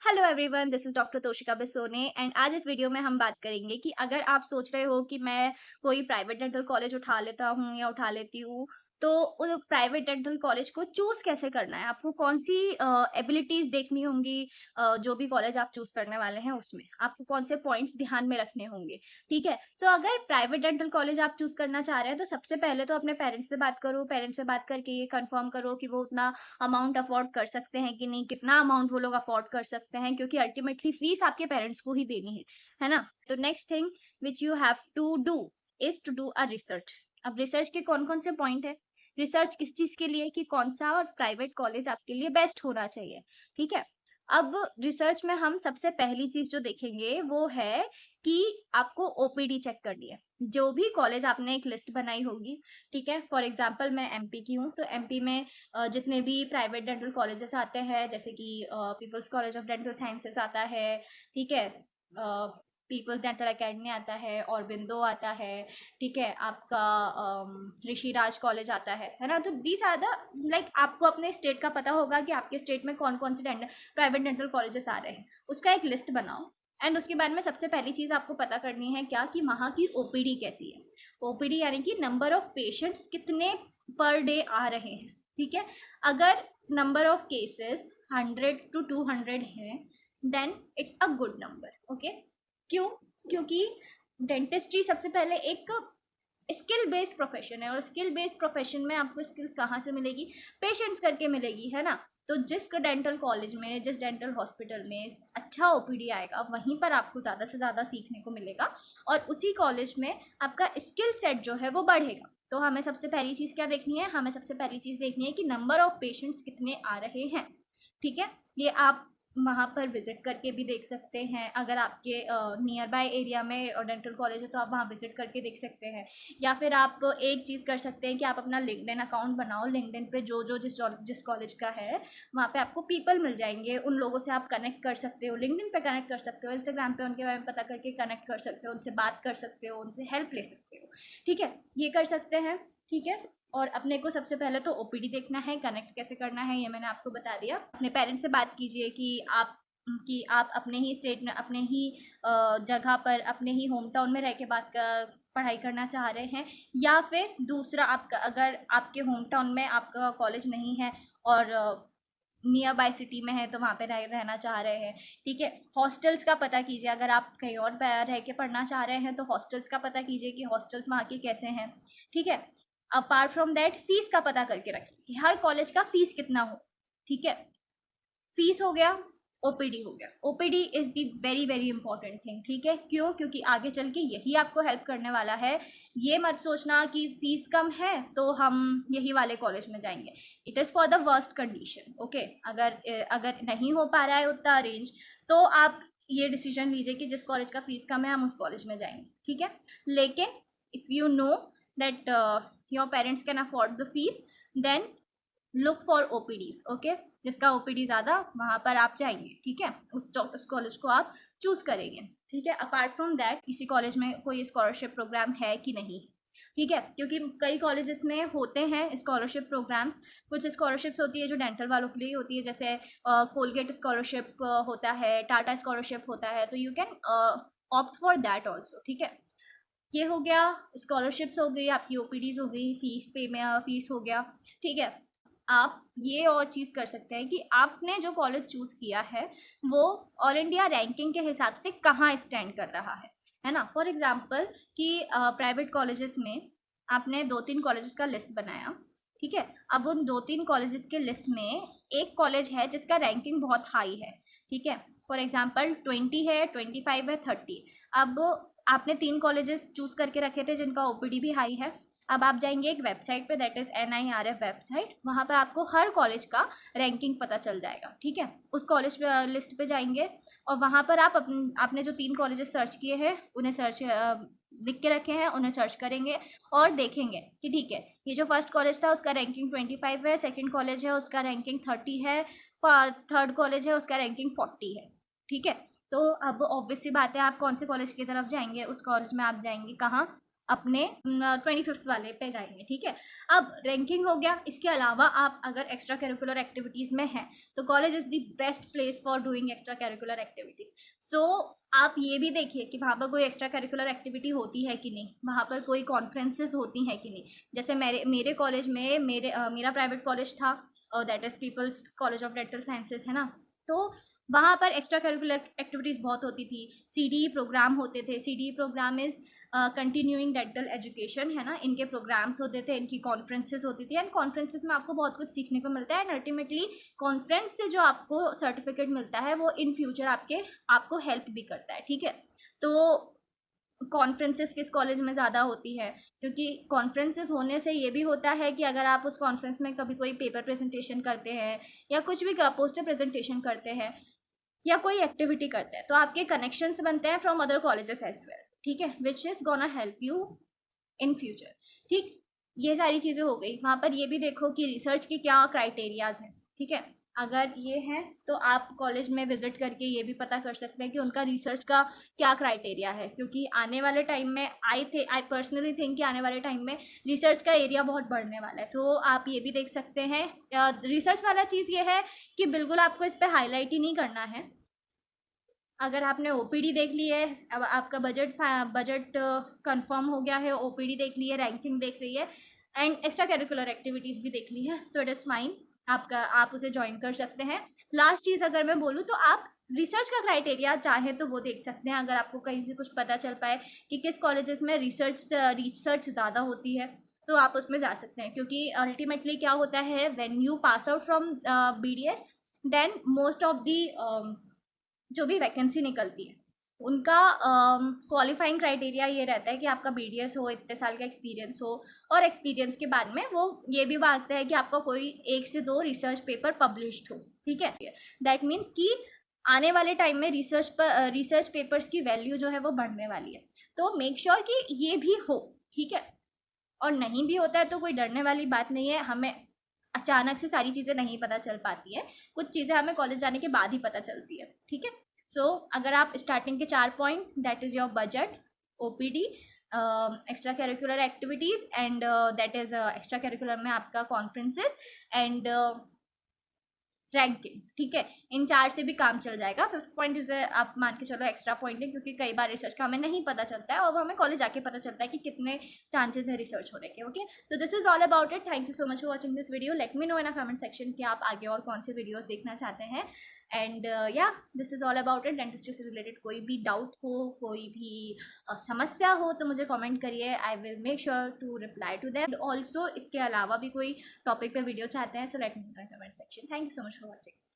Hello everyone, this is doctor Toshika Bisone and आज इस video में हम बात करेंगे कि अगर आप सोच रहे हो कि मैं कोई प्राइवेट डेंटल कॉलेज उठा लेता हूँ या उठा लेती हूँ, तो उस प्राइवेट डेंटल कॉलेज को चूज कैसे करना है, आपको कौन सी एबिलिटीज देखनी होंगी। जो भी कॉलेज आप चूज करने वाले हैं उसमें आपको कौन से पॉइंट्स ध्यान में रखने होंगे। ठीक है, सो अगर प्राइवेट डेंटल कॉलेज आप चूज करना चाह रहे हैं तो सबसे पहले तो अपने पेरेंट्स से बात करो। पेरेंट्स से बात करके ये कंफर्म करो कि वो उतना अमाउंट अफोर्ड कर सकते हैं कि नहीं, कितना अमाउंट वो लोग अफोर्ड कर सकते हैं, क्योंकि अल्टीमेटली फीस आपके पेरेंट्स को ही देनी है ना। तो next thing which you have to do is to do a research. अब रिसर्च के कौन कौन से पॉइंट है, रिसर्च किस चीज के लिए कि कौन सा और प्राइवेट कॉलेज आपके लिए बेस्ट होना चाहिए। ठीक है, अब रिसर्च में हम सबसे पहली चीज जो देखेंगे वो है कि आपको ओपीडी चेक करनी है। जो भी कॉलेज आपने एक लिस्ट बनाई होगी, ठीक है, फॉर एग्जांपल मैं एमपी की हूँ, तो एमपी में जितने भी प्राइवेट डेंटल कॉलेजेस आते हैं जैसे कि people's college of dental sciences आता है, ठीक है, पीपल्स डेंटल एकेडमी आता है, औरबिंदो आता है, ठीक है, आपका ऋषिराज कॉलेज आता है ना। तो दीज आर द लाइक आपको अपने स्टेट का पता होगा कि आपके स्टेट में कौन कौन से प्राइवेट डेंटल कॉलेजेस आ रहे हैं, उसका एक लिस्ट बनाओ। एंड उसके बाद में सबसे पहली चीज आपको पता करनी है क्या कि वहाँ की ओपीडी कैसी है। ओपीडी यानी कि नंबर ऑफ पेशेंट्स कितने पर डे आ रहे हैं। ठीक है, अगर नंबर ऑफ केसेस 100 to 200 है then it's a good number. Okay, क्यों? क्योंकि डेंटिस्ट्री सबसे पहले एक स्किल बेस्ड प्रोफेशन है, और स्किल बेस्ड प्रोफेशन में आपको स्किल्स कहाँ से मिलेगी, पेशेंट्स करके मिलेगी, है ना। तो जिस डेंटल कॉलेज में, जिस डेंटल हॉस्पिटल में अच्छा ओपीडी आएगा वहीं पर आपको ज़्यादा से ज़्यादा सीखने को मिलेगा, और उसी कॉलेज में आपका स्किल सेट जो है वो बढ़ेगा। तो हमें सबसे पहली चीज़ क्या देखनी है, हमें सबसे पहली चीज़ देखनी है कि नंबर ऑफ पेशेंट्स कितने आ रहे हैं। ठीक है, ये आप वहाँ पर विजिट करके भी देख सकते हैं। अगर आपके नियर बाय एरिया में डेंटल कॉलेज है तो आप वहाँ विजिट करके देख सकते हैं। या फिर आप एक चीज़ कर सकते हैं कि आप अपना लिंक्डइन अकाउंट बनाओ। लिंक्डइन पे जो जो जिस कॉलेज का है वहाँ पे आपको पीपल मिल जाएंगे, उन लोगों से आप कनेक्ट कर सकते हो, लिंक्डइन पे कनेक्ट कर सकते हो, इंस्टाग्राम पे उनके बारे में पता करके कनेक्ट कर सकते हो, उनसे बात कर सकते हो, उनसे हेल्प ले सकते हो। ठीक है, ये कर सकते हैं। ठीक है, और अपने को सबसे पहले तो ओपीडी देखना है, कनेक्ट कैसे करना है ये मैंने आपको बता दिया। अपने पेरेंट्स से बात कीजिए कि आप अपने ही स्टेट में, अपने ही जगह पर, अपने ही होम टाउन में रह के पढ़ाई करना चाह रहे हैं, या फिर दूसरा आपका, अगर आपके होम टाउन में आपका कॉलेज नहीं है और नियर बाय सिटी में है तो वहाँ पे रहना चाह रहे हैं। ठीक है, हॉस्टल्स का पता कीजिए। अगर आप कहीं और रह के पढ़ना चाह रहे हैं तो हॉस्टल्स का पता कीजिए कि हॉस्टल्स वहाँ के कैसे हैं। ठीक है, अपार्ट फ्रॉम दैट फीस का पता करके रखिए कि हर कॉलेज का फीस कितना हो। ठीक है, फीस हो गया, ओपीडी हो गया। OPD is the very very important thing. ठीक है, क्यों? क्योंकि आगे चल के यही आपको हेल्प करने वाला है। ये मत सोचना कि फीस कम है तो हम यही वाले कॉलेज में जाएंगे। It is for the worst condition. Okay, अगर नहीं हो पा रहा है उतना अरेंज, तो आप ये डिसीजन लीजिए कि जिस कॉलेज का फीस कम है हम उस कॉलेज में जाएंगे। ठीक है, लेकिन if you know that your parents can afford the fees, then look for OPDs. Okay, जिसका ओपीडी ज़्यादा वहाँ पर आप जाएंगे। ठीक है, उस कॉलेज को आप चूज करेंगे। ठीक है, अपार्ट फ्रॉम दैट किसी कॉलेज में कोई स्कॉलरशिप प्रोग्राम है कि नहीं। ठीक है, क्योंकि कई कॉलेजेस में होते हैं स्कॉलरशिप प्रोग्राम्स। कुछ स्कॉलरशिप्स होती है जो डेंटल वालों के लिए होती है, जैसे कोलगेट स्कॉलरशिप होता है, टाटा स्कॉलरशिप होता है, तो you can opt for that also. ठीक है, ये हो गया, स्कॉलरशिप्स हो गई, आपकी ओपीडीज हो गई, फीस हो गया। ठीक है, आप ये और चीज़ कर सकते हैं कि आपने जो कॉलेज चूज़ किया है वो ऑल इंडिया रैंकिंग के हिसाब से कहाँ स्टैंड कर रहा है ना। फॉर एग्जांपल कि प्राइवेट कॉलेजेस में आपने 2-3 कॉलेजेस का लिस्ट बनाया। ठीक है, अब उन 2-3 कॉलेजेस के लिस्ट में एक कॉलेज है जिसका रैंकिंग बहुत हाई है। ठीक है, फॉर एग्जांपल 20 है, 25 है, 30। अब आपने 3 कॉलेजेस चूज़ करके रखे थे जिनका ओपीडी भी हाई है। अब आप जाएंगे एक वेबसाइट पे, दैट इज़ NIRF वेबसाइट, वहाँ पर आपको हर कॉलेज का रैंकिंग पता चल जाएगा। ठीक है, उस कॉलेज लिस्ट पे जाएंगे और वहाँ पर आप आपने जो 3 कॉलेजेस सर्च किए हैं उन्हें लिख के रखे हैं, उन्हें सर्च करेंगे और देखेंगे कि ठीक है, ये जो फर्स्ट कॉलेज था उसका रैंकिंग 25 है, सेकेंड कॉलेज है उसका रैंकिंग 30 है, थर्ड कॉलेज है उसका रैंकिंग 40 है। ठीक है, तो अब ऑब्वियस सी बात है आप कौन से कॉलेज की तरफ जाएंगे, उस कॉलेज में आप जाएंगे कहाँ, अपने 25th वाले पे जाएंगे, ठीक है। अब रैंकिंग हो गया, इसके अलावा आप अगर एक्स्ट्रा करिकुलर एक्टिविटीज़ में हैं तो college is the best place for doing extra curricular activities. So आप ये भी देखिए कि वहाँ पर कोई एक्स्ट्रा करिकुलर एक्टिविटी होती है कि नहीं, वहाँ पर कोई कॉन्फ्रेंसेस होती हैं कि नहीं। जैसे मेरे कॉलेज में मेरा प्राइवेट कॉलेज था, that is people's college of dental sciences, है ना। तो वहाँ पर एक्स्ट्रा करिकुलर एक्टिविटीज़ बहुत होती थी, सीडीई प्रोग्राम होते थे। CDE programme is continuing dental education, है ना। इनके प्रोग्राम्स होते थे, इनकी कॉन्फ्रेंसेज होती थी, एंड कॉन्फ्रेंसेज में आपको बहुत कुछ सीखने को मिलता है, एंड अल्टीमेटली कॉन्फ्रेंस से जो आपको सर्टिफिकेट मिलता है वो इन फ्यूचर आपको हेल्प भी करता है, ठीक है। तो कॉन्फ्रेंसेस किस कॉलेज में ज़्यादा होती है, क्योंकि कॉन्फ्रेंसेस होने से ये भी होता है कि अगर आप उस कॉन्फ्रेंस में कभी कोई पेपर प्रेजेंटेशन करते हैं या कुछ भी पोस्टर प्रेजेंटेशन करते हैं या कोई एक्टिविटी करते हैं तो आपके कनेक्शंस बनते हैं from other colleges as well, ठीक है, which is gonna help you in future, ठीक। ये सारी चीज़ें हो गई। वहाँ पर ये भी देखो कि रिसर्च के क्या क्राइटेरियाज हैं, ठीक है। अगर ये है तो आप कॉलेज में विजिट करके ये भी पता कर सकते हैं कि उनका रिसर्च का क्या क्राइटेरिया है, क्योंकि आने वाले टाइम में आई पर्सनली थिंक कि आने वाले टाइम में रिसर्च का एरिया बहुत बढ़ने वाला है। तो आप ये भी देख सकते हैं। रिसर्च वाला चीज़ ये है कि बिल्कुल आपको इस पर हाईलाइट ही नहीं करना है। अगर आपने ओपीडी देख ली है, अब आपका बजट कंफर्म हो गया है, ओपीडी देख ली है, रैंकिंग देख रही है, एंड एक्स्ट्रा करिकुलर एक्टिविटीज़ भी देख ली है, तो इट इज़ फाइन। आप उसे ज्वाइन कर सकते हैं। लास्ट चीज़ अगर मैं बोलूँ तो आप रिसर्च का क्राइटेरिया चाहें तो वो देख सकते हैं। अगर आपको कहीं से कुछ पता चल पाए कि किस कॉलेजेस में रिसर्च ज़्यादा होती है तो आप उसमें जा सकते हैं, क्योंकि अल्टीमेटली क्या होता है, when you pass out from BDS then most of the जो भी वैकेंसी निकलती है उनका क्वालिफाइंग क्राइटेरिया ये रहता है कि आपका बीडीएस हो, इतने साल का एक्सपीरियंस हो, और एक्सपीरियंस के बाद में वो ये भी मांगते हैं कि आपका कोई 1 से 2 रिसर्च पेपर पब्लिश्ड हो, ठीक है। दैट मीन्स कि आने वाले टाइम में रिसर्च पेपर्स की वैल्यू जो है वो बढ़ने वाली है। तो मेक श्योर कि ये भी हो, ठीक है। और नहीं भी होता है तो कोई डरने वाली बात नहीं है। हमें अचानक से सारी चीज़ें नहीं पता चल पाती है, कुछ चीज़ें हमें कॉलेज जाने के बाद ही पता चलती है, ठीक है। सो अगर आप स्टार्टिंग के 4 point, that is your budget, OPD, extra curricular activities, and that is extra curricular में आपका कॉन्फ्रेंसेस एंड रैंकिंग, ठीक है। इन 4 से भी काम चल जाएगा। 5th पॉइंट इज आप मान के चलो एक्स्ट्रा पॉइंट है, क्योंकि कई बार रिसर्च का हमें नहीं पता चलता है और वो हमें कॉलेज जाके पता चलता है कि कितने चांसेस है रिसर्च होने के, okay. So this is all about it. Thank you so much for watching this video. Late me know in a comment section कि आप आगे और कौन से वीडियोज़ देखना चाहते हैं। एंड या this is all about it. Dentistry से रिलेटेड कोई भी डाउट हो, कोई भी समस्या हो तो मुझे कमेंट करिए, I will make sure to reply to them. Also इसके अलावा भी कोई टॉपिक पे वीडियो चाहते हैं so let me know in comment section. Thank you so much for watching.